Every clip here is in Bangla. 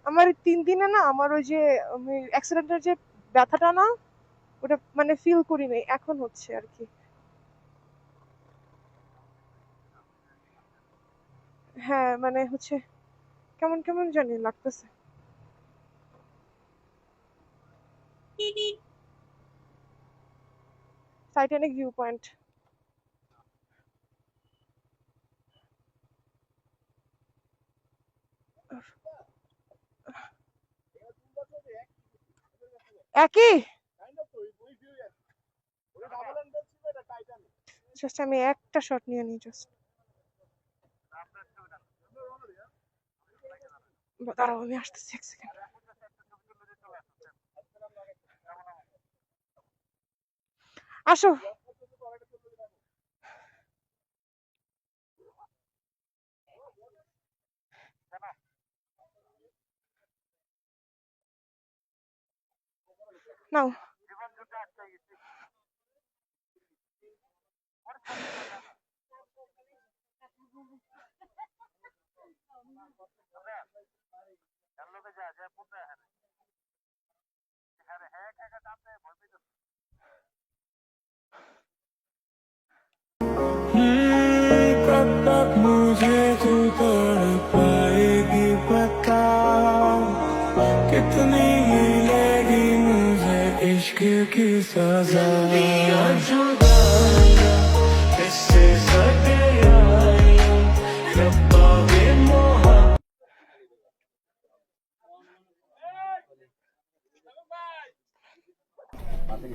আমার 3 দিনে না আমার ওই যে অ্যাক্সিডেন্টের যে ব্যথাটা না ওটা মানে ফিল করি নাই, এখন হচ্ছে আর কি। হ্যাঁ মানে হচ্ছে কেমন কেমন জানি লাগতেছে। Titanic view point. একই। জাস্ট আমি একটা শট নিয়ে নিই জাস্ট। দাঁড়াও আমি আসতেছি 1 সেকেন্ড। আসো। নাও। कब तक मुझे तू तड़पाएगी बताओ, कितनी मिलेगी मुझे इश्क की सजा। जुदाइयां इससे सटे आइयां, रब्बा वे मोहब्बत।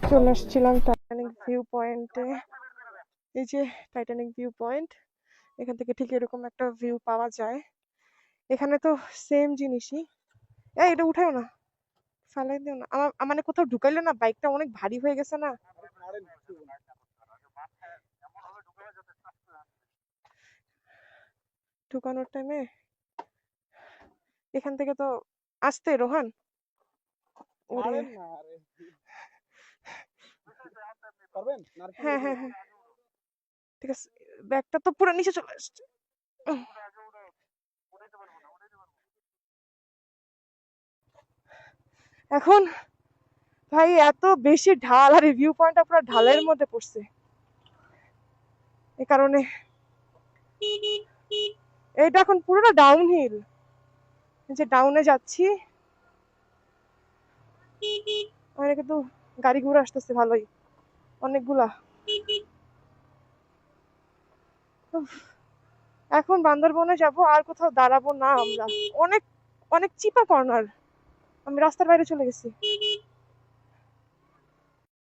চলে আসছিলাম টাইটানিক ভিউ পয়েন্টে। এই যে টাইটানিক ভিউ পয়েন্ট, এখান থেকে ঠিক এরকম একটা ভিউ পাওয়া যায়। এখানে তো সেম জিনিসই। এটা উঠাও না, ফালাই দিও না আমার, মানে কোথাও ঢুকাইলে না বাইকটা অনেক ভারী হয়ে গেছে না ঢুকানোর টাইমে। এখান থেকে তো আসতে রোহান। ওরে হ্যাঁ হ্যাঁ হ্যাঁ ঠিক আছে। ব্যাগটা তো পুরো নিচে চলে আসছে। উহ, এখন ভাই এত বেশি ঢাল আর ভিউ পয়েন্টটা পুরো ঢালের মধ্যে পড়ছে, এই কারণে এটা এখন পুরোটা ডাউন হিল। যে ডাউনে যাচ্ছি, আর কিন্তু গাড়ি ঘোড়া আসতেছে ভালোই, অনেকগুলা। উফ, এখন বান্দরবনে যাব, আর কোথাও দাঁড়াবো না আমরা। অনেক অনেক চিপা কর্নার, আমি রাস্তার বাইরে চলে গেছি।